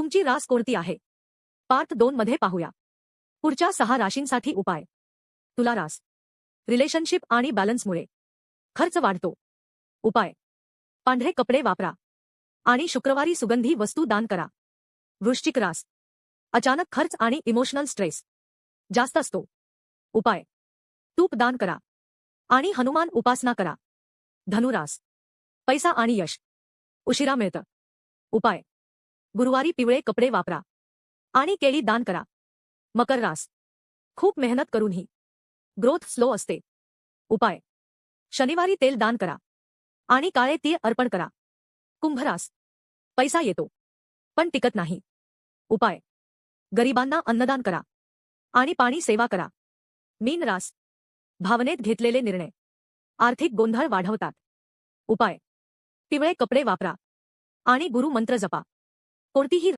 तुमची रास कोणती आहे? पार्ट 2 मध्ये पाहूया. पुढच्या 6 राशींसाठी उपाय. तुला रास. रिलेशनशिप आणि बॅलन्समुळे खर्च वाढतो. उपाय. पांढरे कपडे वापरा आणि शुक्रवारी सुगंधी वस्तू दान करा. वृश्चिक रास. अचानक खर्च आणि इमोशनल स्ट्रेस जास्त असतो. उपाय. तूप दान करा आणि हनुमान उपासना करा. धनुरास. पैसा आणि यश उशिरा मिळतं. उपाय. गुरुवारी पिवळे कपडे वापरा आणि केळी दान करा. मकर रास. खूप मेहनत करूनही ग्रोथ स्लो असते. उपाय. शनिवारी तेल दान करा आणि काळे तीळ अर्पण करा. कुंभ रास. पैसा येतो पण टिकत नाही. उपाय. गरिबांना अन्नदान करा आणि पाणी सेवा करा. मीन रास. भावनेत घेतलेले निर्णय आर्थिक गोंधळ वाढवतात. उपाय. पिवळे कपडे वापरा आणि गुरु मंत्र जपा. कोणतीही